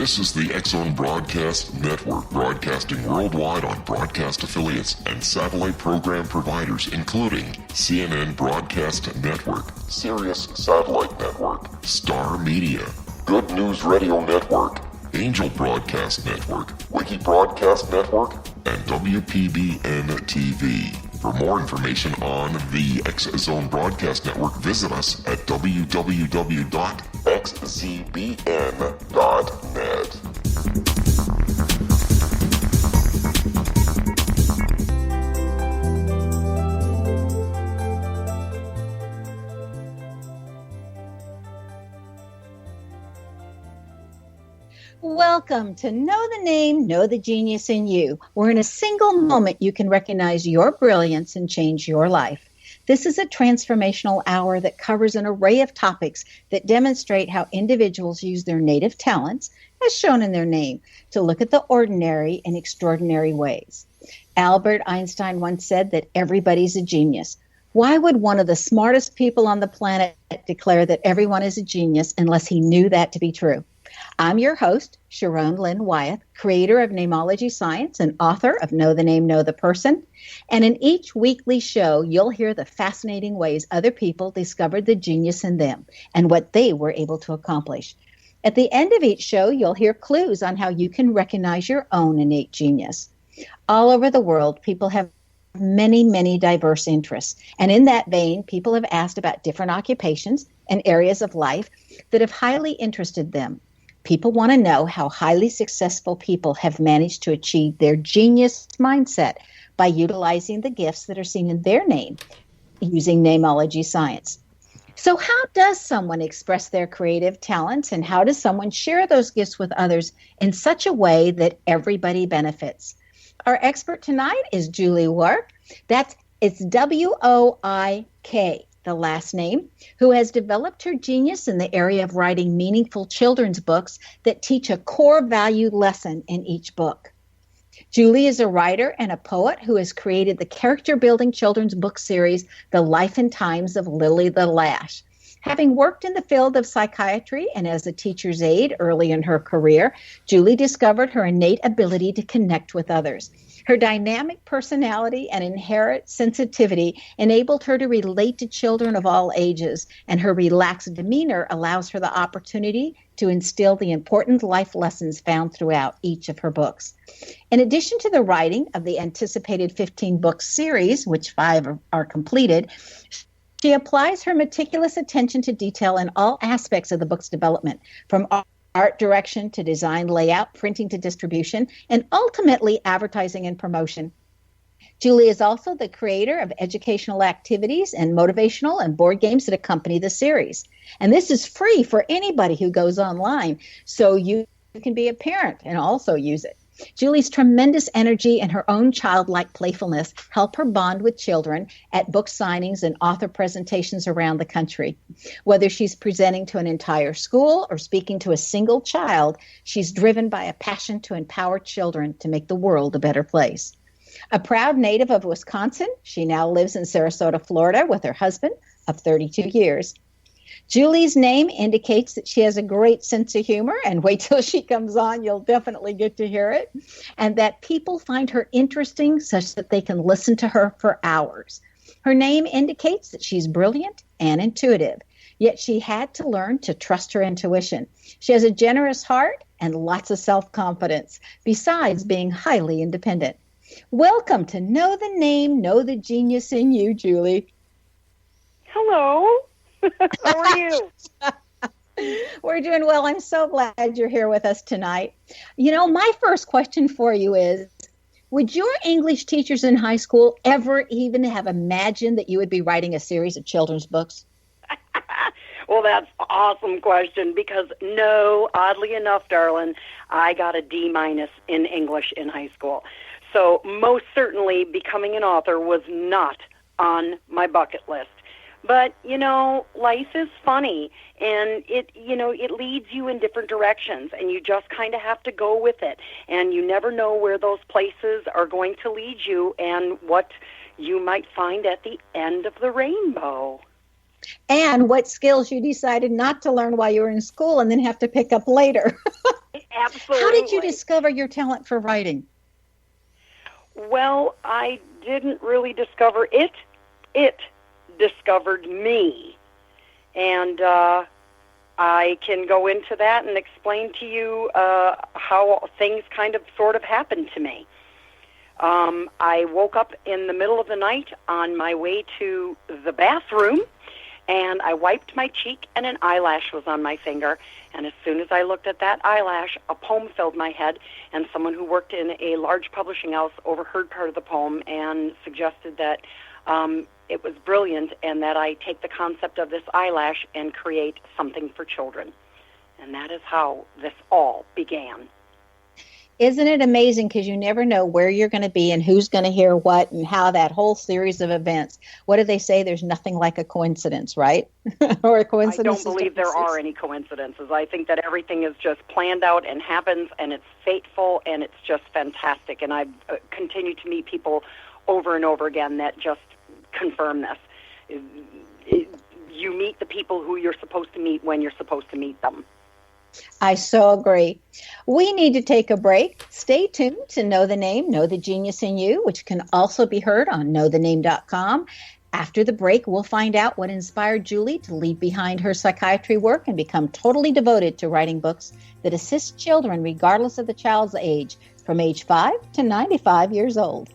This is the X-Zone Broadcast Network, broadcasting worldwide on broadcast affiliates and satellite program providers, including CNN Broadcast Network, Sirius Satellite Network, Star Media, Good News Radio Network, Angel Broadcast Network, Wiki Broadcast Network, and WPBN TV. For more information on the X-Zone Broadcast Network, visit us at www.xzbn.net. Welcome to Know the Name, Know the Genius in You, where in a single moment you can recognize your brilliance and change your life. This is a transformational hour that covers an array of topics that demonstrate how individuals use their native talents, as shown in their name, to look at the ordinary in extraordinary ways. Albert Einstein once said that everybody's a genius. Why would one of the smartest people on the planet declare that everyone is a genius unless he knew that to be true? I'm your host, Sharon Lynn Wyeth, creator of Namology Science and author of Know the Name, Know the Person. And in each weekly show, you'll hear the fascinating ways other people discovered the genius in them and what they were able to accomplish. At the end of each show, you'll hear clues on how you can recognize your own innate genius. All over the world, people have many, many diverse interests. And in that vein, people have asked about different occupations and areas of life that have highly interested them. People want to know how highly successful people have managed to achieve their genius mindset by utilizing the gifts that are seen in their name using namology science. So how does someone express their creative talents, and how does someone share those gifts with others in such a way that everybody benefits? Our expert tonight is Julie Woik. It's W-O-I-K. the last name, who has developed her genius in the area of writing meaningful children's books that teach a core value lesson in each book. Julie is a writer and a poet who has created the character-building children's book series, The Life and Times of Lilly the Lash. Having worked in the field of psychiatry and as a teacher's aide early in her career, Julie discovered her innate ability to connect with others. Her dynamic personality and inherent sensitivity enabled her to relate to children of all ages, and her relaxed demeanor allows her the opportunity to instill the important life lessons found throughout each of her books. In addition to the writing of the anticipated 15-book series, which 5 are completed, she applies her meticulous attention to detail in all aspects of the book's development, from art direction to design layout, printing to distribution, and ultimately advertising and promotion. Julie is also the creator of educational activities and motivational and board games that accompany the series. And this is free for anybody who goes online, so you can be a parent and also use it. Julie's tremendous energy and her own childlike playfulness help her bond with children at book signings and author presentations around the country. Whether she's presenting to an entire school or speaking to a single child, she's driven by a passion to empower children to make the world a better place. A proud native of Wisconsin, she now lives in Sarasota, Florida with her husband of 32 years. Julie's name indicates that she has a great sense of humor, and wait till she comes on, you'll definitely get to hear it, and that people find her interesting such that they can listen to her for hours. Her name indicates that she's brilliant and intuitive, yet she had to learn to trust her intuition. She has a generous heart and lots of self-confidence, besides being highly independent. Welcome to Know the Name, Know the Genius in You, Julie. Hello. How are you? We're doing well. I'm so glad you're here with us tonight. You know, my first question for you is, would your English teachers in high school ever even have imagined that you would be writing a series of children's books? Well, that's an awesome question because no, oddly enough, darling, I got a D- in English in high school. So most certainly becoming an author was not on my bucket list. But, you know, life is funny, and it leads you in different directions, and you just kind of have to go with it. And you never know where those places are going to lead you and what you might find at the end of the rainbow. And what skills you decided not to learn while you were in school and then have to pick up later. Absolutely. How did you discover your talent for writing? Well, I didn't really discover it. It discovered me. And I can go into that and explain to you how things kind of sort of happened to me. I woke up in the middle of the night on my way to the bathroom, and I wiped my cheek, and an eyelash was on my finger. And as soon as I looked at that eyelash, a poem filled my head, and someone who worked in a large publishing house overheard part of the poem and suggested that it was brilliant and that I take the concept of this eyelash and create something for children. And that is how this all began. Isn't it amazing? Because you never know where you're going to be and who's going to hear what and how that whole series of events. What do they say? There's nothing like a coincidence, right? Or a coincidence. I don't believe there are any coincidences. I think that everything is just planned out and happens, and it's fateful, and it's just fantastic. And I've continued to meet people over and over again that just confirm this. You meet the people who you're supposed to meet when you're supposed to meet them. I so agree. We need to take a break. Stay tuned to Know the Name, Know the Genius in You, which can also be heard on knowthename.com. After the break, we'll find out what inspired Julie to leave behind her psychiatry work and become totally devoted to writing books that assist children regardless of the child's age, from age 5 to 95 years old.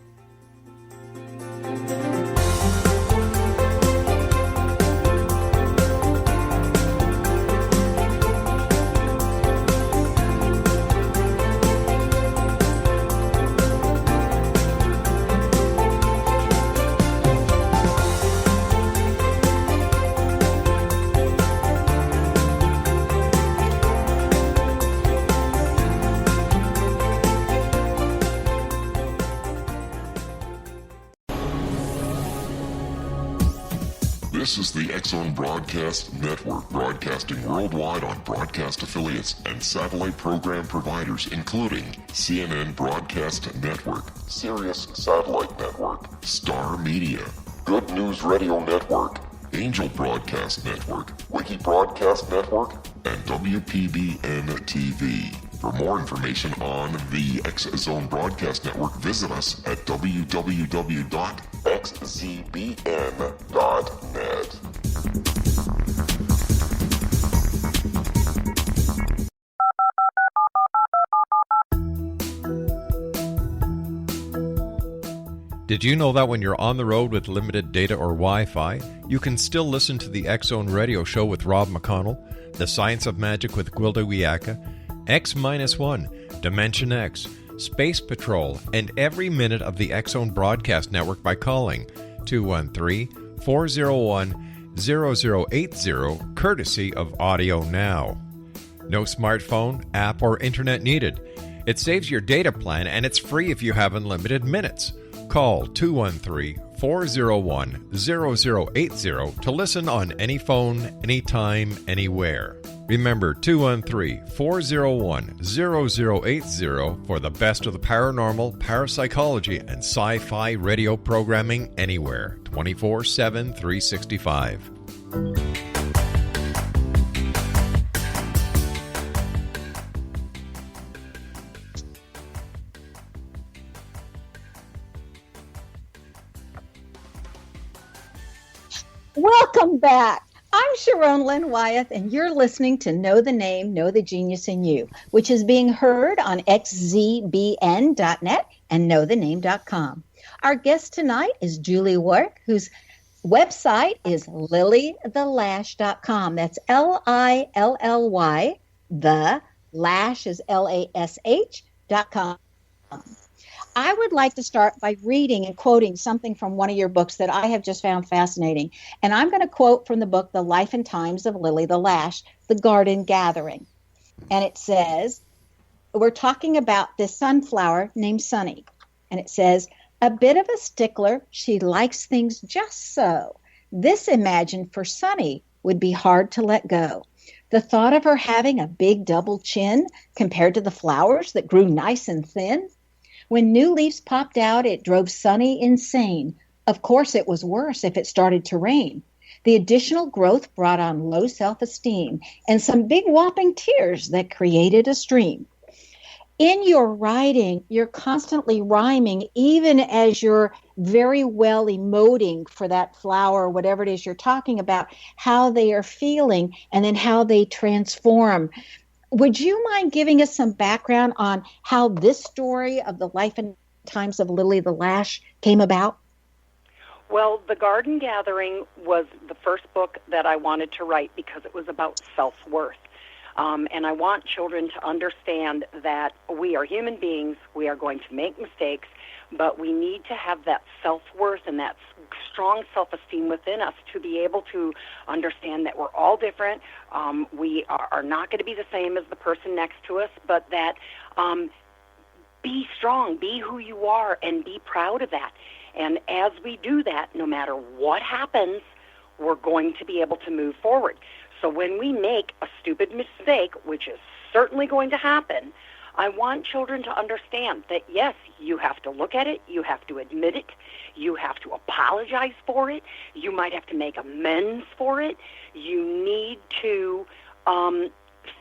This is the X-Zone Broadcast Network, broadcasting worldwide on broadcast affiliates and satellite program providers, including CNN Broadcast Network, Sirius Satellite Network, Star Media, Good News Radio Network, Angel Broadcast Network, Wiki Broadcast Network, and WPBN TV. For more information on the X-Zone Broadcast Network, visit us at www.xzbn.net. Did you know that when you're on the road with limited data or Wi-Fi, you can still listen to the X-Zone Radio Show with Rob McConnell, The Science of Magic with Gwilda Wiyaka, X-1, Dimension X, Space Patrol, and every minute of the X-Zone Broadcast Network by calling 213-401-0080, courtesy of Audio Now. No smartphone, app, or internet needed. It saves your data plan, and it's free if you have unlimited minutes. Call 213-401-0080 to listen on any phone, anytime, anywhere. Remember, 213-401-0080 for the best of the paranormal, parapsychology, and sci-fi radio programming anywhere, 24/7, 365. Welcome back. I'm Sharon Lynn Wyeth, and you're listening to Know the Name, Know the Genius in You, which is being heard on xzbn.net and knowthename.com. Our guest tonight is Julie Woik, whose website is lillythelash.com. That's Lilly, the Lash is LASH.com. I would like to start by reading and quoting something from one of your books that I have just found fascinating. And I'm going to quote from the book, The Life and Times of Lilly the Lash, The Garden Gathering. And it says, we're talking about this sunflower named Sunny. And it says, a bit of a stickler, she likes things just so. This imagined for Sunny would be hard to let go. The thought of her having a big double chin compared to the flowers that grew nice and thin. When new leaves popped out, it drove Sunny insane. Of course, it was worse if it started to rain. The additional growth brought on low self-esteem and some big whopping tears that created a stream. in your writing, you're constantly rhyming, even as you're very well emoting for that flower, or whatever it is you're talking about, how they are feeling, and then how they transform. Would you mind giving us some background on how this story of the life and times of Lilly the Lash came about? Well, The Garden Gathering was the first book that I wanted to write because it was about self-worth. And I want children to understand that we are human beings, we are going to make mistakes, but we need to have that self-worth and that strong self-esteem within us to be able to understand that we're all different. We are not going to be the same as the person next to us, but that be strong, be who you are, and be proud of that. And as we do that, no matter what happens, we're going to be able to move forward. So when we make a stupid mistake, which is certainly going to happen, I want children to understand that, yes, you have to look at it, you have to admit it, you have to apologize for it, you might have to make amends for it, you need to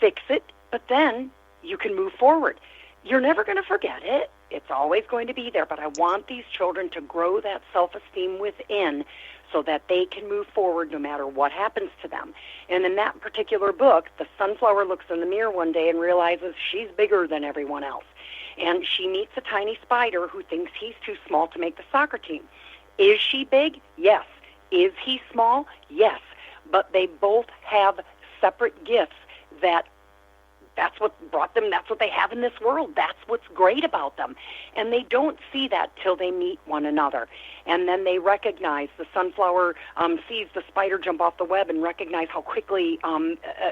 fix it, but then you can move forward. You're never going to forget it. It's always going to be there, but I want these children to grow that self-esteem within so that they can move forward no matter what happens to them. And in that particular book, the sunflower looks in the mirror one day and realizes she's bigger than everyone else. And she meets a tiny spider who thinks he's too small to make the soccer team. Is she big? Yes. Is he small? Yes. But they both have separate gifts that's what brought them, that's what they have in this world. That's what's great about them. And they don't see that till they meet one another. And then they recognize, the sunflower sees the spider jump off the web and recognize how quickly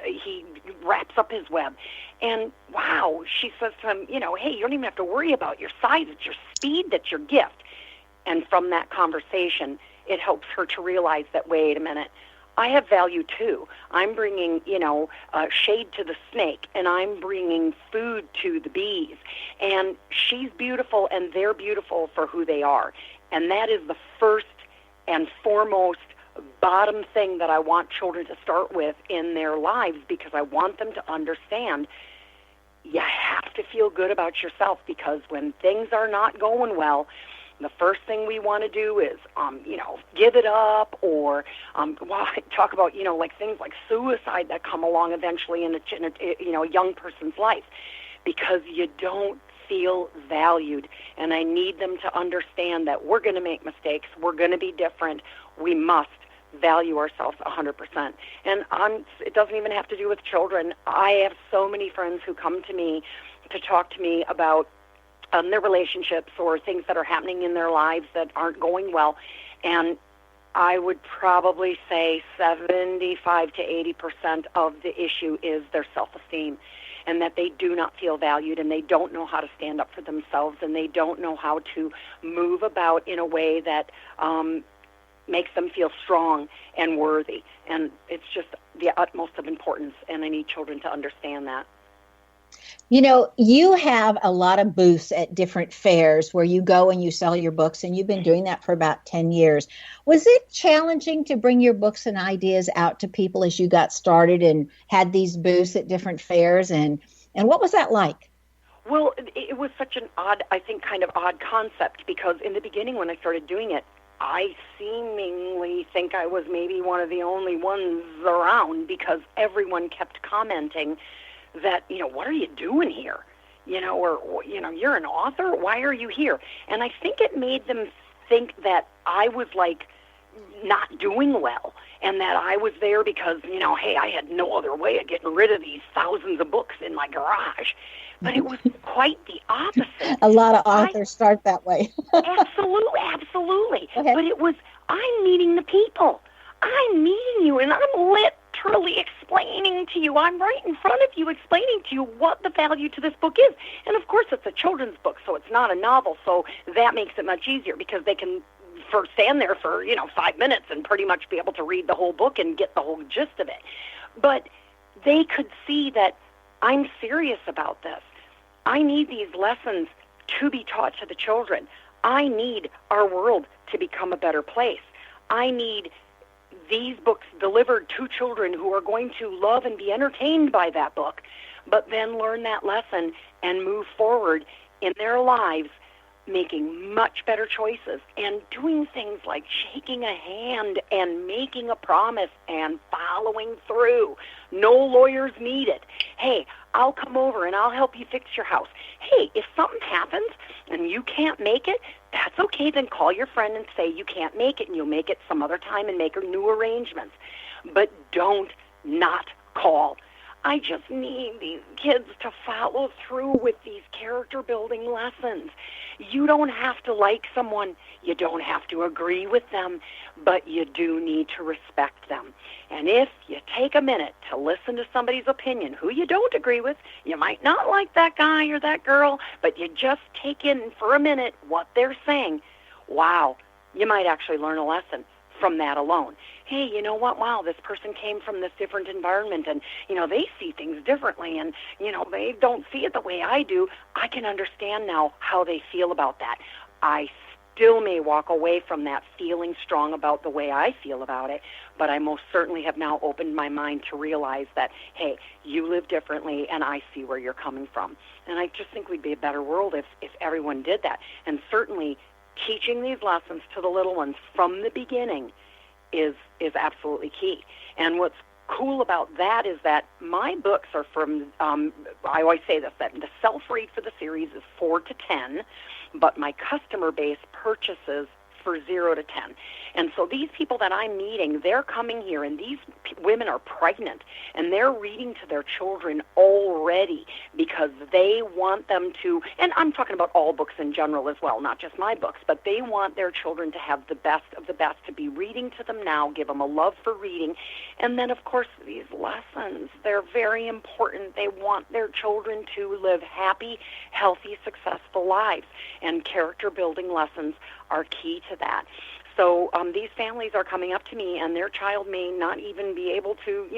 he wraps up his web. And wow, she says to him, hey, you don't even have to worry about your size, it's your speed that's your gift. And from that conversation, it helps her to realize that, wait a minute, I have value too. I'm bringing, shade to the snake, and I'm bringing food to the bees. And she's beautiful, and they're beautiful for who they are. And that is the first and foremost bottom thing that I want children to start with in their lives, because I want them to understand you have to feel good about yourself, because when things are not going well, the first thing we want to do is, give it up, or talk about, like things like suicide that come along eventually in a young person's life, because you don't feel valued. And I need them to understand that we're going to make mistakes, we're going to be different, we must value ourselves 100%. And it doesn't even have to do with children. I have so many friends who come to me to talk to me about their relationships or things that are happening in their lives that aren't going well. And I would probably say 75 to 80% of the issue is their self-esteem, and that they do not feel valued, and they don't know how to stand up for themselves, and they don't know how to move about in a way that makes them feel strong and worthy. And it's just the utmost of importance, and I need children to understand that. You have a lot of booths at different fairs where you go and you sell your books, and you've been doing that for about 10 years. Was it challenging to bring your books and ideas out to people as you got started and had these booths at different fairs? And what was that like? Well, it was such an odd concept, because in the beginning when I started doing it, I seemingly think I was maybe one of the only ones around, because everyone kept commenting that, what are you doing here? Or you're an author, why are you here? And I think it made them think that I was like not doing well, and that I was there because, hey, I had no other way of getting rid of these thousands of books in my garage. But it was quite the opposite. A lot of authors start that way. Absolutely. Okay. But it was, I'm meeting the people. I'm meeting you, and I'm literally explaining to you. I'm right in front of you explaining to you what the value to this book is. And, of course, it's a children's book, so it's not a novel, so that makes it much easier, because they can stand there for, 5 minutes and pretty much be able to read the whole book and get the whole gist of it. But they could see that I'm serious about this. I need these lessons to be taught to the children. I need our world to become a better place. I need these books delivered to children who are going to love and be entertained by that book, but then learn that lesson and move forward in their lives, making much better choices and doing things like shaking a hand and making a promise and following through. No lawyers needed. Hey, I'll come over and I'll help you fix your house. Hey, if something happens and you can't make it, that's okay. Then call your friend and say you can't make it, and you'll make it some other time and make new arrangements. But don't not call. I just need these kids to follow through with these character-building lessons. You don't have to like someone. You don't have to agree with them, but you do need to respect them. And if you take a minute to listen to somebody's opinion, who you don't agree with, you might not like that guy or that girl, but you just take in for a minute what they're saying, wow, you might actually learn a lesson from that alone. Hey, you know what? Wow, this person came from this different environment, and, they see things differently, and, they don't see it the way I do. I can understand now how they feel about that. I still may walk away from that feeling strong about the way I feel about it, but I most certainly have now opened my mind to realize that, hey, you live differently, and I see where you're coming from. And I just think we'd be a better world if everyone did that. And certainly teaching these lessons to the little ones from the beginning is absolutely key. And what's cool about that is that my books are from, I always say this, that the self-read for the series is 4 to 10, but my customer base purchases for 0 to 10. And so these people that I'm meeting, they're coming here, and these women are pregnant, and they're reading to their children already because they want them to, and I'm talking about all books in general as well, not just my books, but they want their children to have the best of the best, to be reading to them now, give them a love for reading. And then, of course, these lessons, they're very important. They want their children to live happy, healthy, successful lives, and character-building lessons are key to that. So these families are coming up to me, and their child may not even be able to,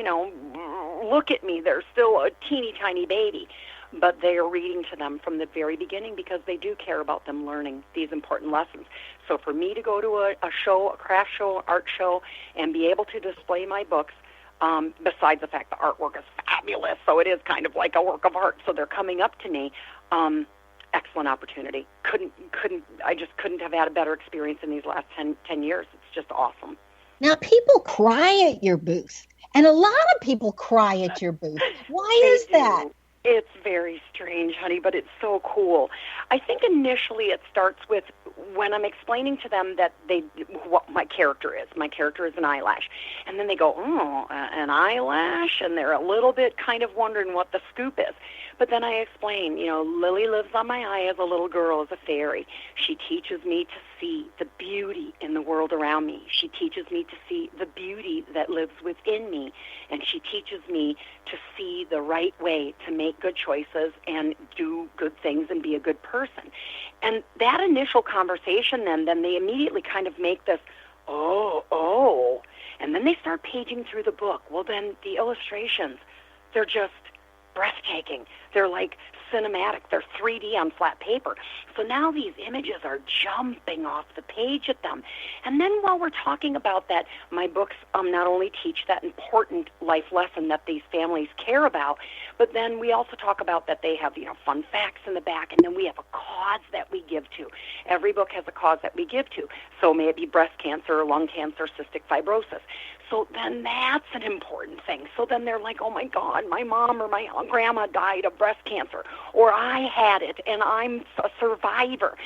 look at me. They're still a teeny tiny baby, but they are reading to them from the very beginning because they do care about them learning these important lessons. So for me to go to a show, a craft show, art show, and be able to display my books, besides the fact the artwork is fabulous, so it is kind of like a work of art, so they're coming up to me, excellent opportunity. I just couldn't have had a better experience in these last 10 years. It's just awesome. Now, people cry at your booth, and a lot of people cry at your booth. Why is that? It's very strange, honey, but it's so cool. I think initially it starts with when I'm explaining to them that what my character is. My character is an eyelash. And then they go, an eyelash? And they're a little bit kind of wondering what the scoop is. But then I explain, Lily lives on my eye as a little girl, as a fairy. She teaches me to see the beauty in the world around me. She teaches me to see the beauty that lives within me. And she teaches me to see the right way to make good choices and do good things and be a good person. And that initial conversation, then they immediately kind of make this, oh. And then they start paging through the book. Well, then the illustrations, they're just breathtaking. They're like cinematic. They're 3D on flat paper. So now these images are jumping off the page at them. And then while we're talking about that, my books not only teach that important life lesson that these families care about, but then we also talk about that they have, fun facts in the back, and then we have a cause that we give to. Every book has a cause that we give to. So may it be breast cancer or lung cancer, cystic fibrosis. So then that's an important thing. So then they're like, oh, my God, my mom or my grandma died of breast cancer, or I had it, and I'm a survivor.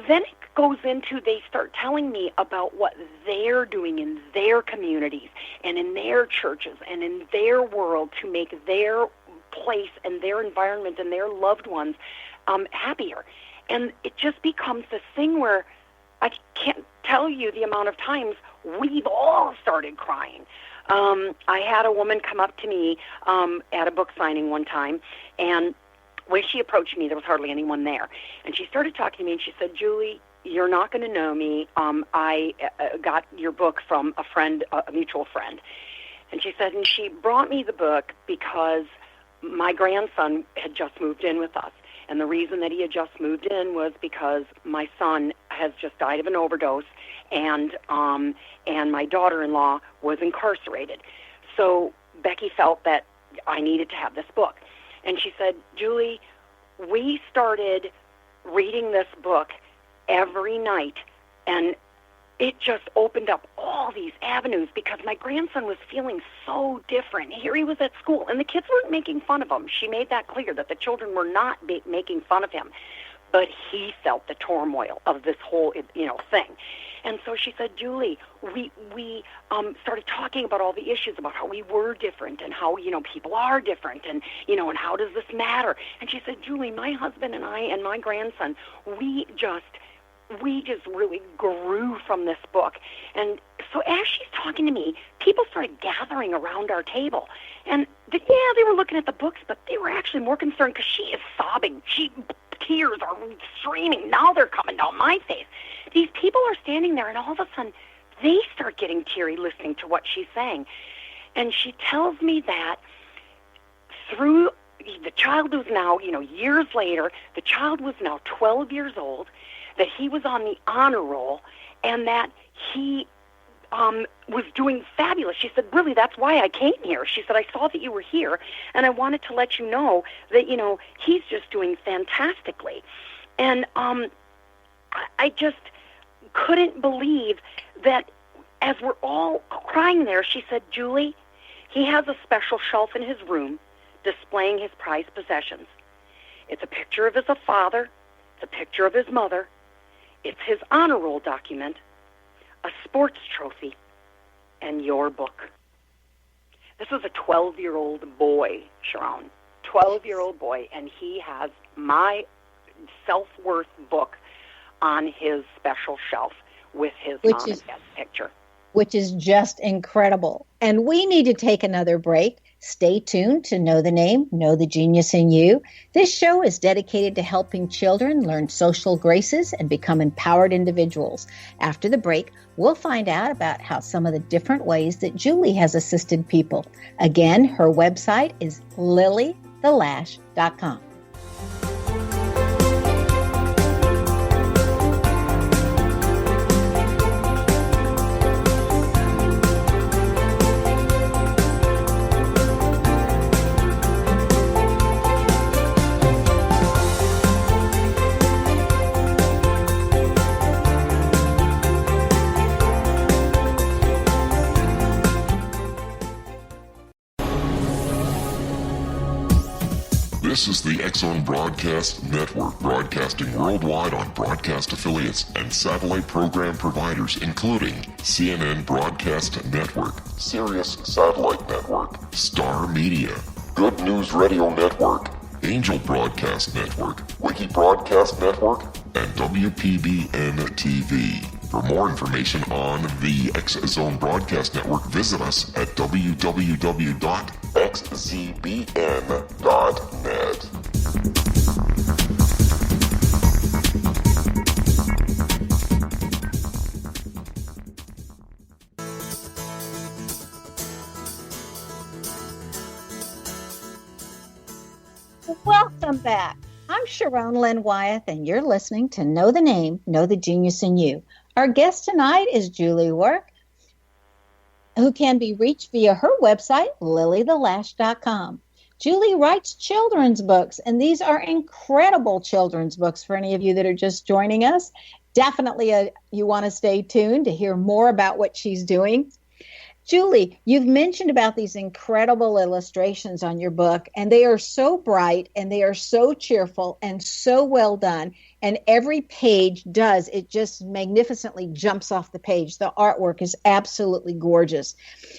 Then it goes into, they start telling me about what they're doing in their communities and in their churches and in their world to make their place and their environment and their loved ones happier. And it just becomes this thing where I can't tell you the amount of times we've all started crying. I had a woman come up to me at a book signing one time, and when she approached me, there was hardly anyone there. And she started talking to me, and she said, Julie, you're not going to know me. I got your book from a friend, a mutual friend. And she said, and she brought me the book because my grandson had just moved in with us. And the reason that he had just moved in was because my son has just died of an overdose, and my daughter-in-law was incarcerated. So Becky felt that I needed to have this book. And she said, Julie, we started reading this book every night, and it just opened up all these avenues because my grandson was feeling so different. Here he was at school, and the kids weren't making fun of him. She made that clear, that the children were not making fun of him. But he felt the turmoil of this whole, thing. And so she said, Julie, we started talking about all the issues, about how we were different and how, people are different and, and how does this matter? And she said, Julie, my husband and I and my grandson, we just really grew from this book. And so as she's talking to me, people started gathering around our table. And they were looking at the books, but they were actually more concerned because she is sobbing. Tears are streaming. Now they're coming down my face. These people are standing there, and all of a sudden, they start getting teary listening to what she's saying. And she tells me that through the child who's now, years later, the child was now 12 years old, that he was on the honor roll, and that he was doing fabulous. She said, really, that's why I came here. She said, I saw that you were here, and I wanted to let you know that, he's just doing fantastically. And I just couldn't believe that as we're all crying there, she said, Julie, he has a special shelf in his room displaying his prized possessions. It's a picture of his father. It's a picture of his mother. It's his honor roll document, a sports trophy, and your book. This is a 12-year-old boy, Sharon, 12-year-old boy, and he has my self-worth book on his special shelf with his mom and dad's picture. Which is just incredible. And we need to take another break. Stay tuned to Know the Name, Know the Genius in You. This show is dedicated to helping children learn social graces and become empowered individuals. After the break, we'll find out about how some of the different ways that Julie has assisted people. Again, her website is LillyTheLash.com. This is the X-Zone Broadcast Network, broadcasting worldwide on broadcast affiliates and satellite program providers, including CNN Broadcast Network, Sirius Satellite Network, Star Media, Good News Radio Network, Angel Broadcast Network, Wiki Broadcast Network, and WPBN TV. For more information on the X-Zone Broadcast Network, visit us at www.xzbn.net. Welcome back. I'm Sharon Lynn Wyeth, and you're listening to Know the Name, Know the Genius in You. Our guest tonight is Julie Woik, who can be reached via her website, LillyTheLash.com. Julie writes children's books, and these are incredible children's books for any of you that are just joining us. Definitely you want to stay tuned to hear more about what she's doing. Julie, you've mentioned about these incredible illustrations on your book, and they are so bright, and they are so cheerful, and so well done. And every page it just magnificently jumps off the page. The artwork is absolutely gorgeous.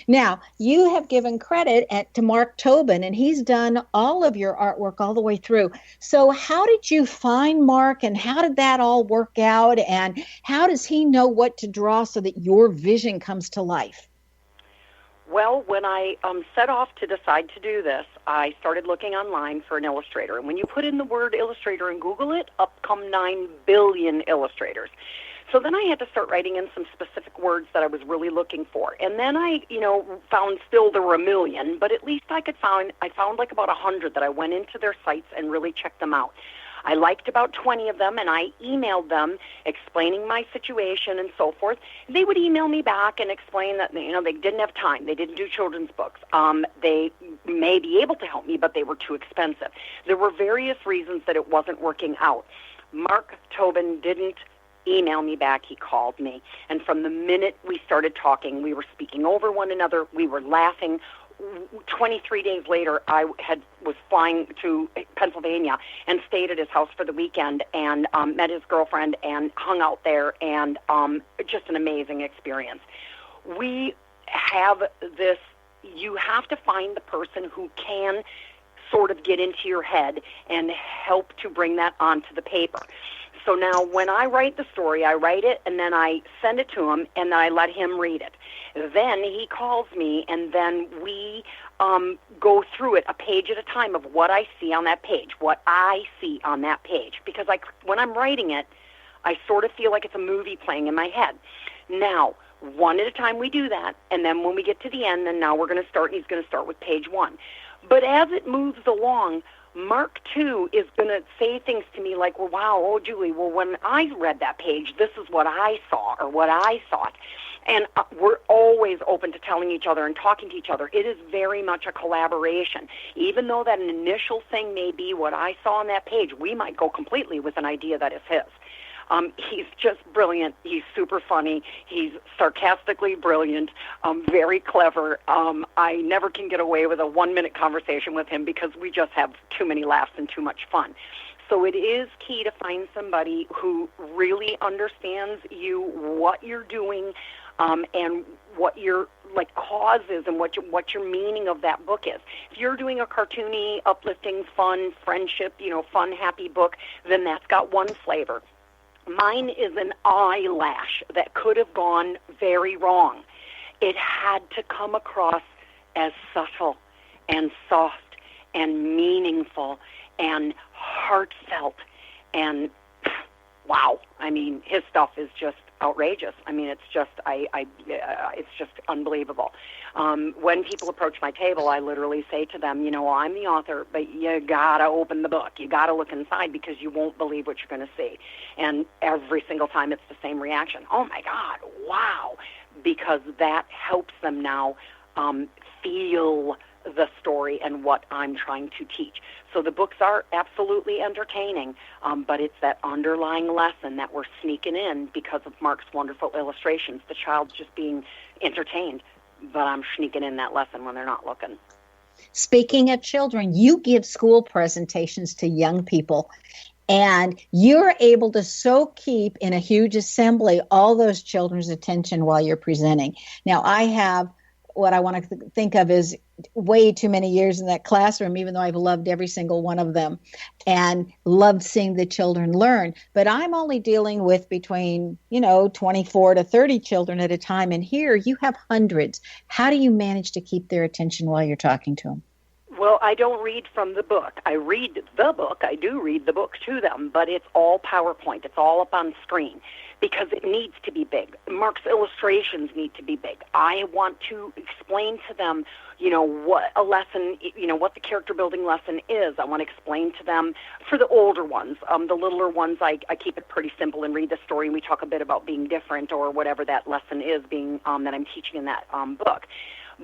Now, you have given credit to Mark Tobin, and he's done all of your artwork all the way through. So how did you find Mark, and how did that all work out, and how does he know what to draw so that your vision comes to life? Well, when I set off to decide to do this, I started looking online for an illustrator. And when you put in the word illustrator and Google it, up come 9 billion illustrators. So then I had to start writing in some specific words that I was really looking for. And then I, found still there were a million, but at least I found like about 100 that I went into their sites and really checked them out. I liked about 20 of them, and I emailed them explaining my situation and so forth. They would email me back and explain that, you know, they didn't have time. They didn't do children's books. They may be able to help me, but they were too expensive. There were various reasons that it wasn't working out. Mark Tobin didn't email me back. He called me. And from the minute we started talking, we were speaking over one another. We were laughing. 23 days later, I was flying to Pennsylvania and stayed at his house for the weekend and met his girlfriend and hung out there, and just an amazing experience. We have this, you have to find the person who can sort of get into your head and help to bring that onto the paper. So now when I write the story, I write it and then I send it to him and then I let him read it. Then he calls me and then we go through it a page at a time of what I see on that page, what I see on that page. Because when I'm writing it, I sort of feel like it's a movie playing in my head. Now, one at a time we do that, and then when we get to the end, then now we're going to start, and he's going to start with page 1. But as it moves along, Mark, too, is going to say things to me like, well, wow, oh, Julie, well, when I read that page, this is what I saw or what I thought. And we're always open to telling each other and talking to each other. It is very much a collaboration. Even though that an initial thing may be what I saw on that page, we might go completely with an idea that is his. He's just brilliant. He's super funny. He's sarcastically brilliant, very clever. I never can get away with a 1-minute conversation with him because we just have too many laughs and too much fun. So it is key to find somebody who really understands you, what you're doing, and what your cause is and what your meaning of that book is. If you're doing a cartoony, uplifting, fun, friendship, fun, happy book, then that's got one flavor. Mine is an eyelash that could have gone very wrong. It had to come across as subtle and soft and meaningful and heartfelt and wow. I mean, his stuff is just outrageous. I mean, it's just it's just unbelievable. When people approach my table, I literally say to them, I'm the author, but you gotta open the book. You gotta look inside because you won't believe what you're going to see. And every single time it's the same reaction. Oh my God, wow. Because that helps them now feel the story and what I'm trying to teach. So the books are absolutely entertaining, but it's that underlying lesson that we're sneaking in because of Mark's wonderful illustrations. The child's just being entertained, but I'm sneaking in that lesson when they're not looking. Speaking of children, you give school presentations to young people, and you're able to so keep in a huge assembly all those children's attention while you're presenting. Now, I have what I want to think of as way too many years in that classroom, even though I've loved every single one of them and loved seeing the children learn. But I'm only dealing with between, 24 to 30 children at a time. And here you have hundreds. How do you manage to keep their attention while you're talking to them? Well, I don't read from the book. I read the book. I do read the book to them, but it's all PowerPoint. It's all up on screen because it needs to be big. Mark's illustrations need to be big. I want to explain to them, what a lesson, what the character building lesson is. I want to explain to them for the older ones. The littler ones, I keep it pretty simple and read the story, and we talk a bit about being different or whatever that lesson is being that I'm teaching in that book.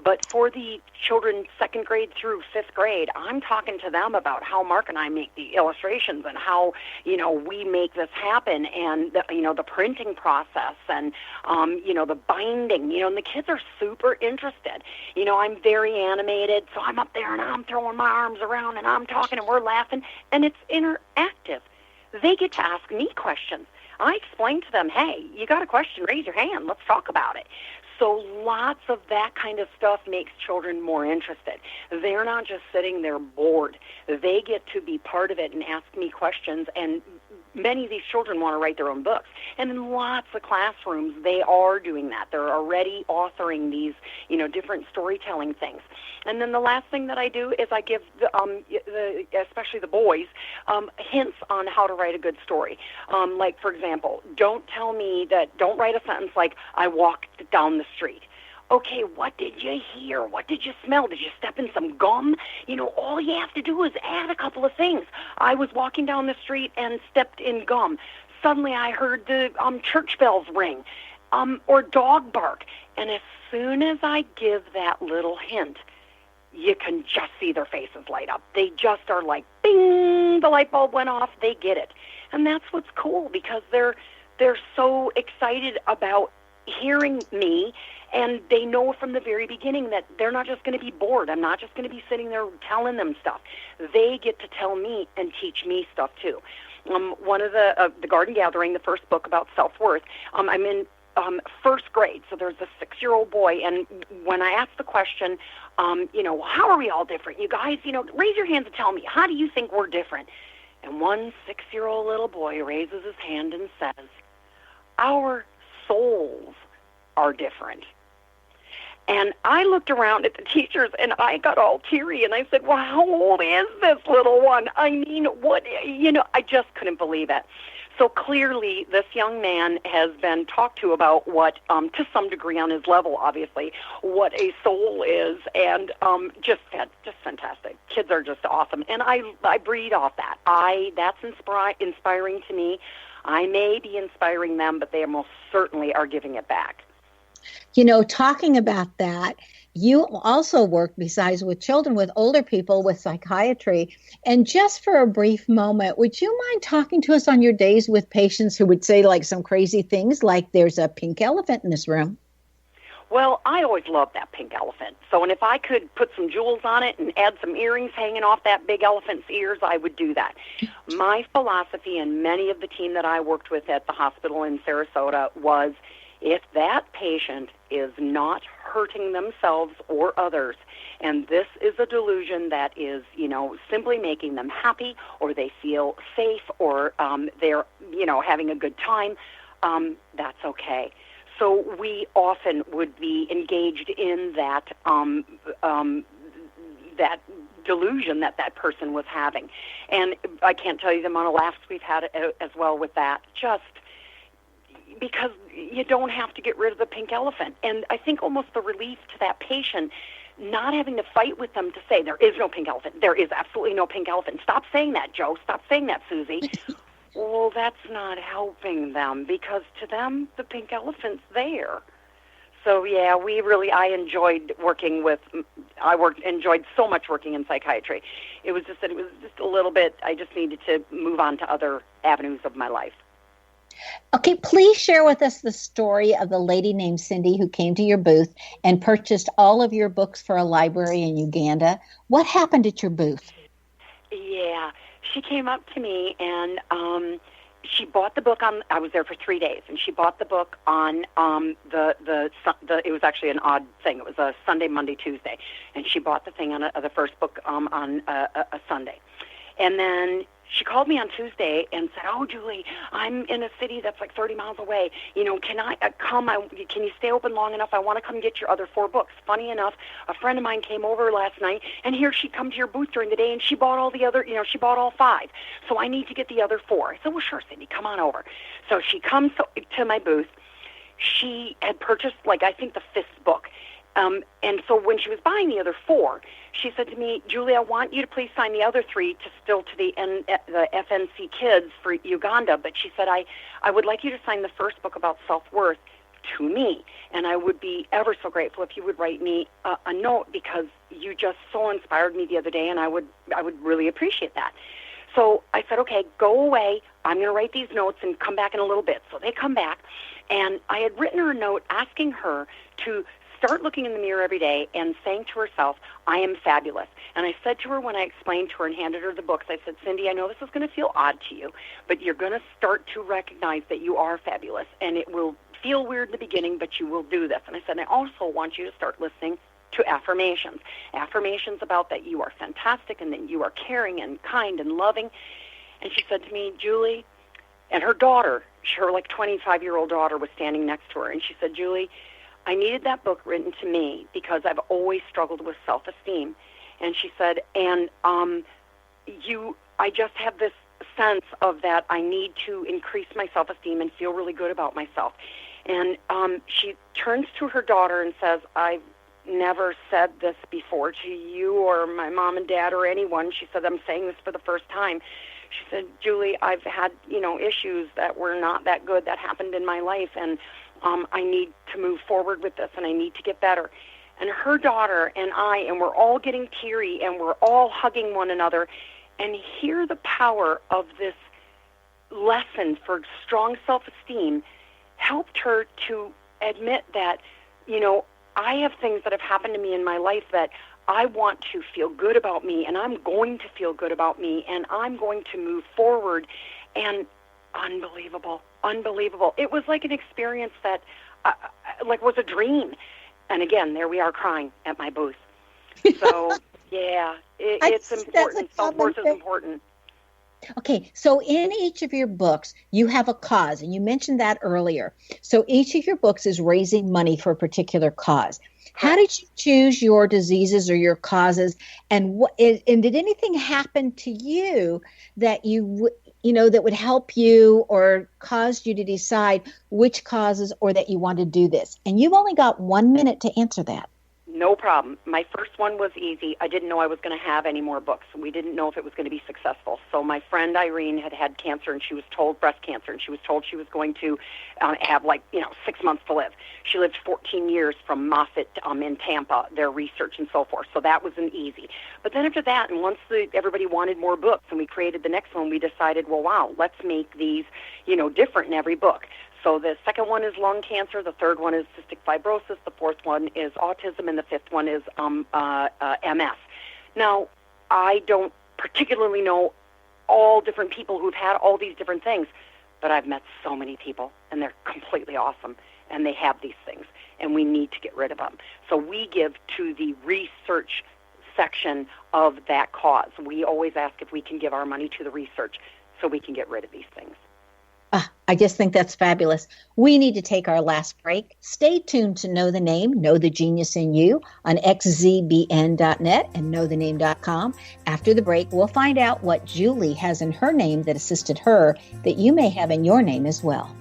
But for the children 2nd grade through 5th grade, I'm talking to them about how Mark and I make the illustrations and how, we make this happen and, the printing process and, the binding, and the kids are super interested. I'm very animated, so I'm up there and I'm throwing my arms around and I'm talking and we're laughing, and it's interactive. They get to ask me questions. I explain to them, hey, you got a question, raise your hand, let's talk about it. So lots of that kind of stuff makes children more interested. They're not just sitting there bored. They get to be part of it and ask me questions, and many of these children want to write their own books. And in lots of classrooms, they are doing that. They're already authoring these, different storytelling things. And then the last thing that I do is I give, especially the boys, hints on how to write a good story. Like, for example, don't write a sentence like, I walked down the street. okay, what did you hear? What did you smell? Did you step in some gum? All you have to do is add a couple of things. I was walking down the street and stepped in gum. Suddenly I heard the church bells ring, or dog bark. And as soon as I give that little hint, you can just see their faces light up. They just are like, bing, the light bulb went off. They get it. And that's what's cool, because they're so excited about hearing me, and they know from the very beginning that they're not just going to be bored. I'm not just going to be sitting there telling them stuff. They get to tell me and teach me stuff too. One of the Garden Gathering, the first book about self-worth, I'm in first grade, so there's a 6-year-old boy, and when I ask the question, how are we all different? You guys, raise your hands and tell me, how do you think we're different? And one 6-year-old little boy raises his hand and says, our souls are different. And I looked around at the teachers, and I got all teary, and I said, well, how old is this little one? I mean, what, I just couldn't believe it. So clearly, this young man has been talked to about what, to some degree on his level, obviously, what a soul is, and just fantastic. Kids are just awesome, and I breed off that. That's inspiring to me. I may be inspiring them, but they most certainly are giving it back. Talking about that, you also work, besides with children, with older people, with psychiatry. And just for a brief moment, would you mind talking to us on your days with patients who would say like some crazy things, like there's a pink elephant in this room? Well, I always loved that pink elephant. So, and if I could put some jewels on it and add some earrings hanging off that big elephant's ears, I would do that. My philosophy, and many of the team that I worked with at the hospital in Sarasota, was if that patient is not hurting themselves or others, and this is a delusion that is, simply making them happy, or they feel safe, or they're, having a good time, that's okay. So we often would be engaged in that that delusion that person was having. And I can't tell you the amount of laughs we've had as well with that, just because you don't have to get rid of the pink elephant. And I think almost the relief to that patient, not having to fight with them to say, there is no pink elephant. There is absolutely no pink elephant. Stop saying that, Joe. Stop saying that, Susie. Well, that's not helping them, because to them, the pink elephant's there. So, yeah, I enjoyed enjoyed so much working in psychiatry. It was just a little bit, I just needed to move on to other avenues of my life. Okay, please share with us the story of the lady named Cindy who came to your booth and purchased all of your books for a library in Uganda. What happened at your booth? Yeah, she came up to me and she bought the book on. I was there for 3 days, and she bought the book on it was actually an odd thing. It was a Sunday, Monday, Tuesday, and she bought the thing on the first book on a Sunday, and then she called me on Tuesday and said, "Oh, Julie, I'm in a city that's like 30 miles away. Can I come? Can you stay open long enough? I want to come get your other 4 books." Funny enough, a friend of mine came over last night, and here she come to your booth during the day, and she bought all the other, she bought all 5. So I need to get the other 4. I said, "Well, sure, Cindy, come on over." So she comes to my booth. She had purchased, I think, the 5th book. And so when she was buying the other 4, she said to me, "Julie, I want you to please sign the other 3 to the FNC Kids for Uganda." But she said, I would like you to sign the first book about self-worth to me. And I would be ever so grateful if you would write me a note, because you just so inspired me the other day, and I would really appreciate that. So I said, "Okay, go away. I'm going to write these notes and come back in a little bit." So they come back, and I had written her a note asking her to start looking in the mirror every day and saying to herself, "I am fabulous." And I said to her, when I explained to her and handed her the books, I said, "Cindy, I know this is going to feel odd to you, but you're going to start to recognize that you are fabulous, and it will feel weird in the beginning, but you will do this." And I said, "I also want you to start listening to affirmations about that you are fantastic and that you are caring and kind and loving." And she said to me, "Julie," and her daughter, her 25-year-old daughter, was standing next to her, and she said, "Julie, I needed that book written to me because I've always struggled with self-esteem." And she said, "And I just have this sense of that I need to increase my self-esteem and feel really good about myself." And she turns to her daughter and says, I've never said this before to you or my mom and dad or anyone. She said, I'm saying this for the first time. She said, Julie, I've had, issues that were not that good that happened in my life, and I need to move forward with this, and I need to get better. And her daughter and we're all getting teary, and we're all hugging one another, and hear the power of this lesson for strong self-esteem helped her to admit that, I have things that have happened to me in my life that I want to feel good about me, and I'm going to feel good about me, and I'm going to move forward. And unbelievable. It was like an experience that was a dream. And again, there we are crying at my booth. So, yeah, it's important. Self-worth is important. Okay, so in each of your books, you have a cause, and you mentioned that earlier. So each of your books is raising money for a particular cause. How did you choose your diseases or your causes, and did anything happen to you that that would help you or caused you to decide which causes or that you want to do this? And you've only got 1 minute to answer that. No problem. My first one was easy. I didn't know I was going to have any more books. We didn't know if it was going to be successful. So my friend Irene had cancer, and she was told breast cancer, and she was told she was going to have 6 months to live. She lived 14 years from Moffitt in Tampa, their research and so forth. So that was an easy. But then after that, and once everybody wanted more books, and we created the next one, we decided, well, wow, let's make these, different in every book. So the second one is lung cancer, the third one is cystic fibrosis, the fourth one is autism, and the fifth one is MS. Now, I don't particularly know all different people who've had all these different things, but I've met so many people, and they're completely awesome, and they have these things, and we need to get rid of them. So we give to the research section of that cause. We always ask if we can give our money to the research so we can get rid of these things. I just think that's fabulous. We need to take our last break. Stay tuned to Know the Name, Know the Genius in You on xzbn.net and knowthename.com. After the break, we'll find out what Julie has in her name that assisted her that you may have in your name as well.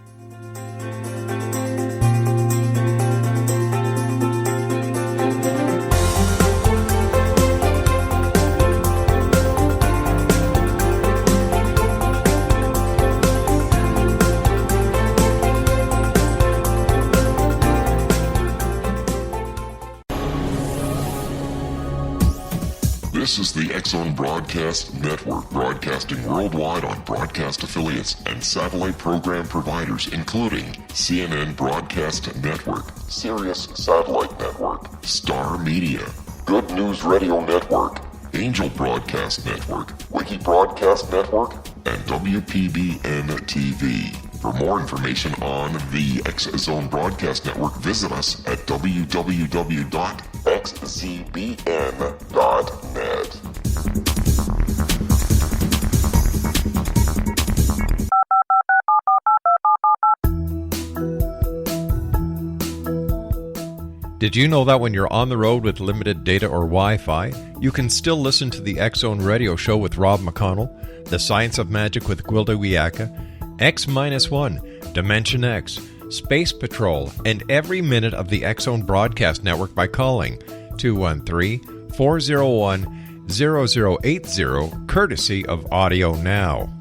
This is the X-Zone Broadcast Network, broadcasting worldwide on broadcast affiliates and satellite program providers, including CNN Broadcast Network, Sirius Satellite Network, Star Media, Good News Radio Network, Angel Broadcast Network, Wiki Broadcast Network, and WPBN TV. For more information on the X-Zone Broadcast Network, visit us at www.xzbn.net. Did you know that when you're on the road with limited data or Wi-Fi, you can still listen to the X-Zone Radio Show with Rob McConnell, The Science of Magic with Gwilda Wiyaka, X-1, Dimension X, Space Patrol, and every minute of the X-Zone Broadcast Network by calling 213-401-0080, courtesy of Audio Now.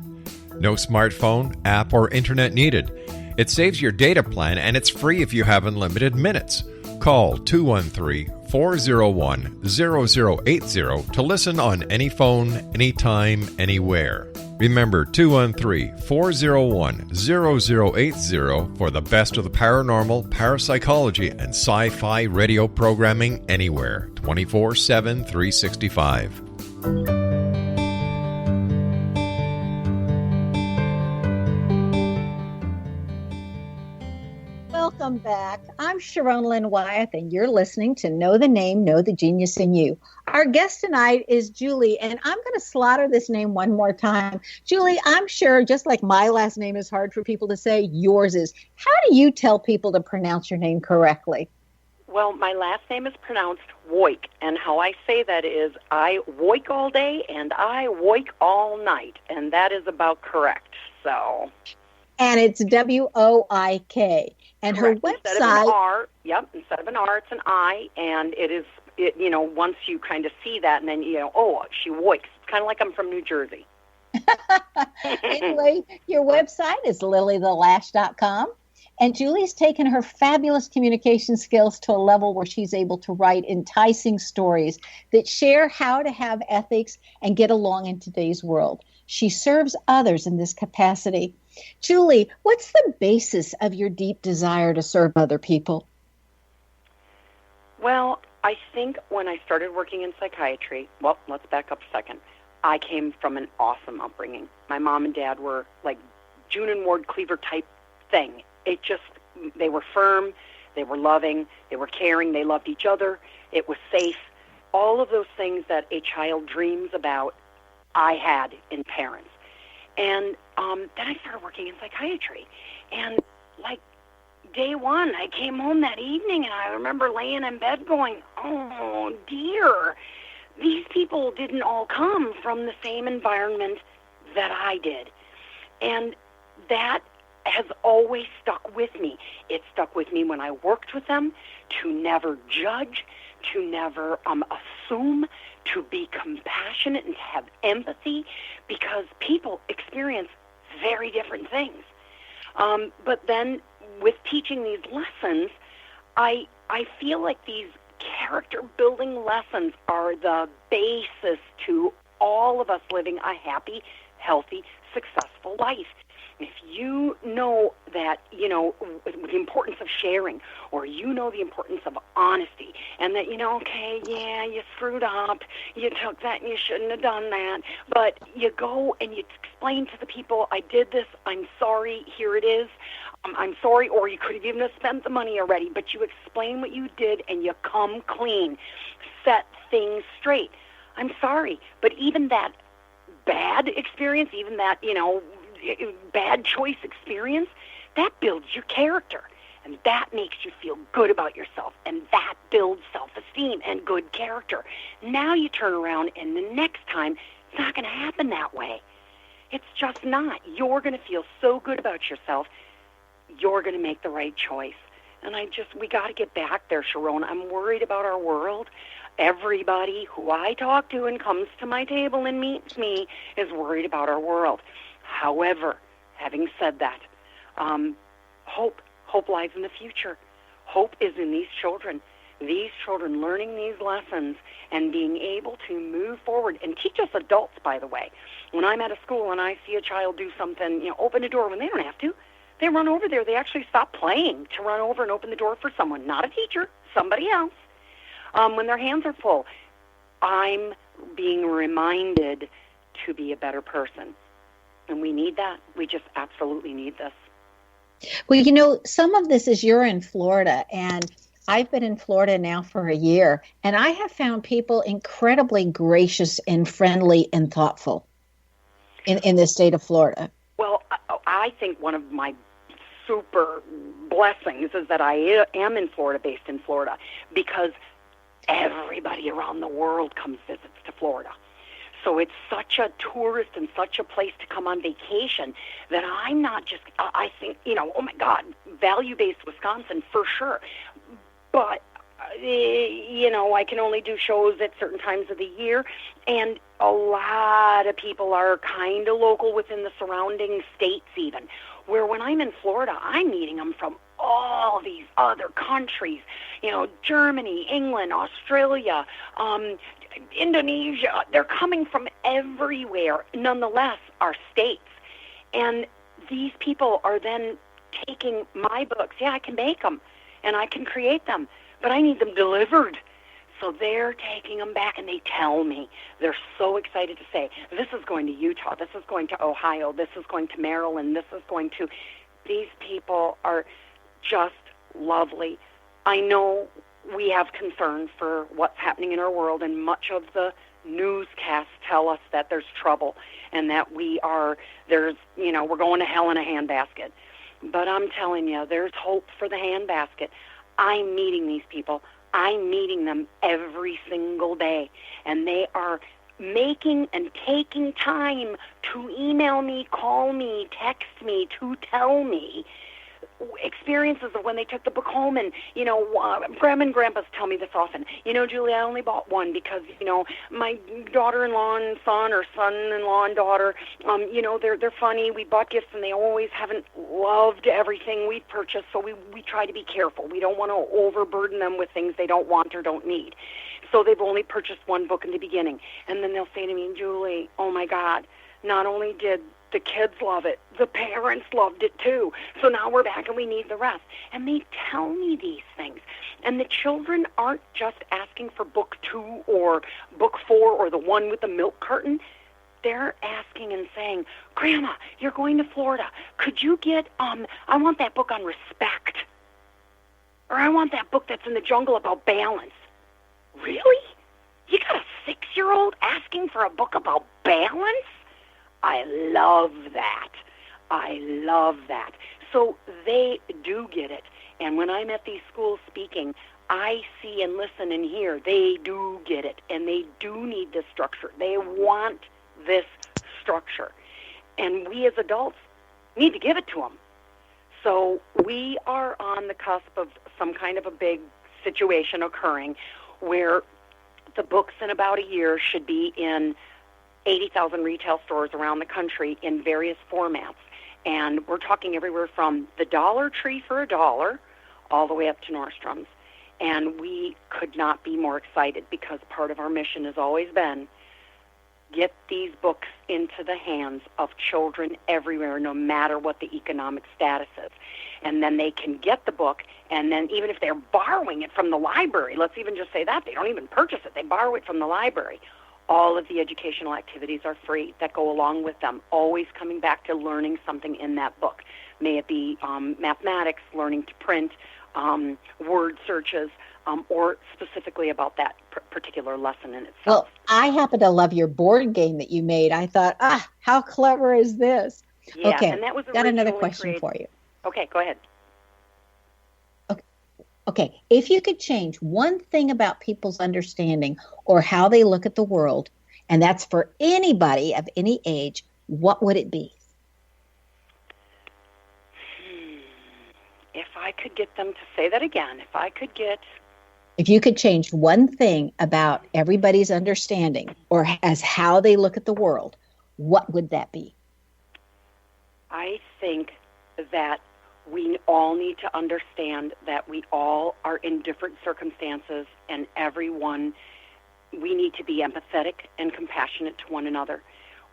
No smartphone, app, or internet needed. It saves your data plan, and it's free if you have unlimited minutes. Call 213-401-0080 to listen on any phone, anytime, anywhere. Remember 213-401-0080 for the best of the paranormal, parapsychology, and sci-fi radio programming anywhere, 24/7, 365. Welcome back. I'm Sharon Lynn Wyeth, and you're listening to Know the Name, Know the Genius in You. Our guest tonight is Julie, and I'm going to slaughter this name one more time. Julie, I'm sure, just like my last name is hard for people to say, yours is. How do you tell people to pronounce your name correctly? Well, my last name is pronounced Woik, and how I say that is I woik all day and I woik all night, and that is about correct. So And it's Woik. And Correct. her Instead of an website. R, instead of an R, it's an I, and once you kind of see that, and then, oh, she Woiks. It's kind of like I'm from New Jersey. Anyway, your website is lillythelash.com. And Julie's taken her fabulous communication skills to a level where she's able to write enticing stories that share how to have ethics and get along in today's world. She serves others in this capacity. Julie, what's the basis of your deep desire to serve other people? Well, I think when I started working in psychiatry, well, let's back up a second. I came from an awesome upbringing. My mom and dad were like June and Ward Cleaver type thing. They were firm, they were loving, they were caring, they loved each other, it was safe. All of those things that a child dreams about, I had in parents. And then I started working in psychiatry. And like day one, I came home that evening and I remember laying in bed going, oh dear, these people didn't all come from the same environment that I did. And that has always stuck with me. It stuck with me when I worked with them, to never judge, to never assume, to be compassionate and to have empathy, because people experience very different things. But then with teaching these lessons, I feel like these character-building lessons are the basis to all of us living a happy, healthy, successful life. If you know that, the importance of sharing, or the importance of honesty, and that, okay, yeah, you screwed up, you took that and you shouldn't have done that, but you go and you explain to the people, I did this, I'm sorry, here it is, I'm sorry, or you could have even spent the money already, but you explain what you did and you come clean, set things straight. I'm sorry, but even that bad experience, even that, bad choice experience, that builds your character, and that makes you feel good about yourself, and that builds self-esteem and good character. Now you turn around, and the next time, it's not going to happen that way. It's just not. You're going to feel so good about yourself, you're going to make the right choice. And we got to get back there, Sharon. I'm worried about our world. Everybody who I talk to and comes to my table and meets me is worried about our world. However, having said that, hope lies in the future. Hope is in these children learning these lessons and being able to move forward and teach us adults, by the way. When I'm at a school and I see a child do something, open a door when they don't have to, they run over there. They actually stop playing to run over and open the door for someone, not a teacher, somebody else. When their hands are full, I'm being reminded to be a better person. And we need that. We just absolutely need this. Well, some of this is you're in Florida, and I've been in Florida now for a year, and I have found people incredibly gracious and friendly and thoughtful in the state of Florida. Well, I think one of my super blessings is that I am based in Florida, because everybody around the world comes visits to Florida. So it's such a tourist and such a place to come on vacation that I'm not just, I think, oh my God, value-based Wisconsin for sure. But, I can only do shows at certain times of the year. And a lot of people are kind of local within the surrounding states even. Where when I'm in Florida, I'm meeting them from all these other countries, Germany, England, Australia, Indonesia. They're coming from everywhere, nonetheless, our states. And these people are then taking my books. Yeah, I can make them, and I can create them, but I need them delivered. So they're taking them back, and they tell me. They're so excited to say, this is going to Utah, this is going to Ohio, this is going to Maryland, this is going to... These people are just lovely. I know we have concern for what's happening in our world, and much of the newscasts tell us that there's trouble and that we're going to hell in a handbasket. But I'm telling you, there's hope for the handbasket. I'm meeting these people. I'm meeting them every single day, and they are making and taking time to email me, call me, text me, to tell me experiences of when they took the book home. And, Grandma and Grandpas tell me this often. Julie, I only bought one because, my daughter-in-law and son, or son-in-law and daughter, they're funny. We bought gifts and they always haven't loved everything we purchased, so we try to be careful. We don't want to overburden them with things they don't want or don't need. So they've only purchased one book in the beginning. And then they'll say to me, Julie, oh my God, not only did the kids love it, the parents loved it too. So now we're back and we need the rest. And they tell me these things. And the children aren't just asking for book 2 or book 4 or the one with the milk carton. They're asking and saying, Grandma, you're going to Florida. Could you get, I want that book on respect. Or I want that book that's in the jungle about balance. Really? You got a 6-year-old asking for a book about balance? I love that. I love that. So they do get it. And when I'm at these schools speaking, I see and listen and hear they do get it. And they do need this structure. They want this structure. And we as adults need to give it to them. So we are on the cusp of some kind of a big situation occurring where the books in about a year should be in 80,000 retail stores around the country in various formats. And we're talking everywhere from the Dollar Tree for $1 all the way up to Nordstrom's. And we could not be more excited because part of our mission has always been get these books into the hands of children everywhere, no matter what the economic status is. And then they can get the book, and then even if they're borrowing it from the library, let's even just say that, they don't even purchase it, they borrow it from the library. All of the educational activities are free that go along with them, always coming back to learning something in that book. May it be mathematics, learning to print, word searches, or specifically about that particular lesson in itself. Well, I happen to love your board game that you made. I thought, how clever is this? Yeah, okay, and that was got another question for you. Okay, go ahead. Okay, if you could change one thing about people's understanding or how they look at the world, and that's for anybody of any age, what would it be? If I could get them to say that again, If you could change one thing about everybody's understanding or as how they look at the world, what would that be? I think that we all need to understand that we all are in different circumstances, and we need to be empathetic and compassionate to one another.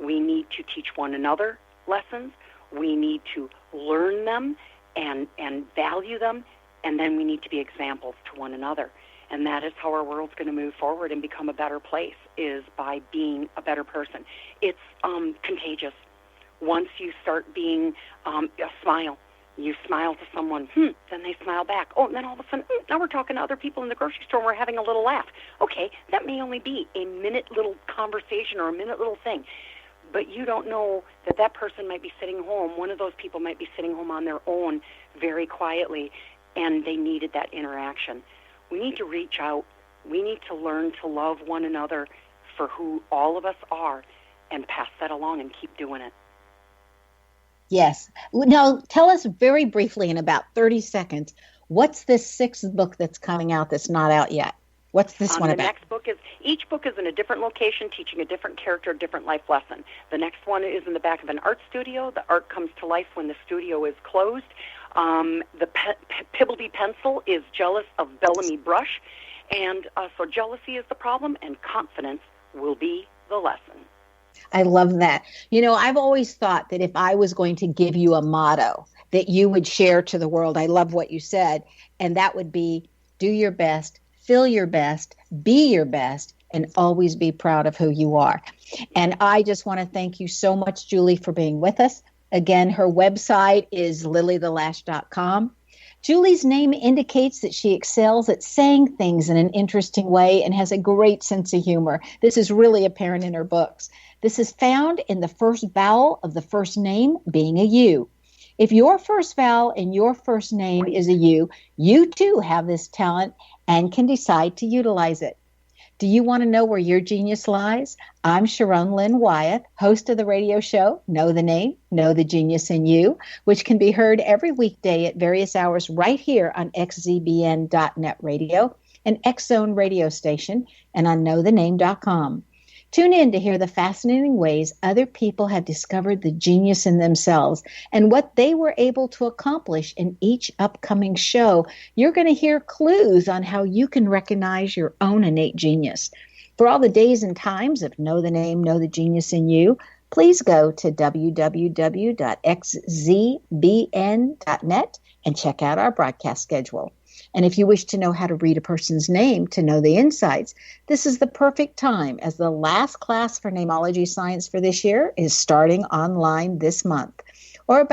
We need to teach one another lessons. We need to learn them and value them, and then we need to be examples to one another. And that is how our world's going to move forward and become a better place, is by being a better person. It's contagious. Once you start being a smile, you smile to someone, then they smile back. Oh, and then all of a sudden, now we're talking to other people in the grocery store and we're having a little laugh. Okay, that may only be a minute little conversation or a minute little thing, but you don't know that person might be sitting home. One of those people might be sitting home on their own very quietly, and they needed that interaction. We need to reach out. We need to learn to love one another for who all of us are and pass that along and keep doing it. Yes. Now, tell us very briefly in about 30 seconds, what's this 6th book that's coming out that's not out yet? What's this one about? Each book is in a different location, teaching a different character, a different life lesson. The next one is in the back of an art studio. The art comes to life when the studio is closed. The Pibbledy pencil is jealous of Bellamy brush. And so jealousy is the problem, and confidence will be the lesson. I love that. I've always thought that if I was going to give you a motto that you would share to the world, I love what you said, and that would be do your best, feel your best, be your best, and always be proud of who you are. And I just want to thank you so much, Julie, for being with us. Again, her website is lillythelash.com. Julie's name indicates that she excels at saying things in an interesting way and has a great sense of humor. This is really apparent in her books. This is found in the first vowel of the first name being a U. If your first vowel in your first name is a U, you too have this talent and can decide to utilize it. Do you want to know where your genius lies? I'm Sharon Lynn Wyeth, host of the radio show, Know the Name, Know the Genius in You, which can be heard every weekday at various hours right here on xzbn.net radio, an X-Zone radio station, and on knowthename.com. Tune in to hear the fascinating ways other people have discovered the genius in themselves and what they were able to accomplish in each upcoming show. You're going to hear clues on how you can recognize your own innate genius. For all the days and times of Know the Name, Know the Genius in You, please go to www.xzbn.net and check out our broadcast schedule. And if you wish to know how to read a person's name to know the insights, this is the perfect time, as the last class for Namology Science for this year is starting online this month. Or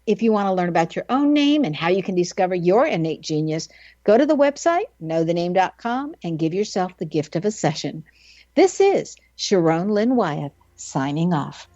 if you want to learn about your own name and how you can discover your innate genius, go to the website, knowthename.com, and give yourself the gift of a session. This is Sharon Lynn Wyeth signing off.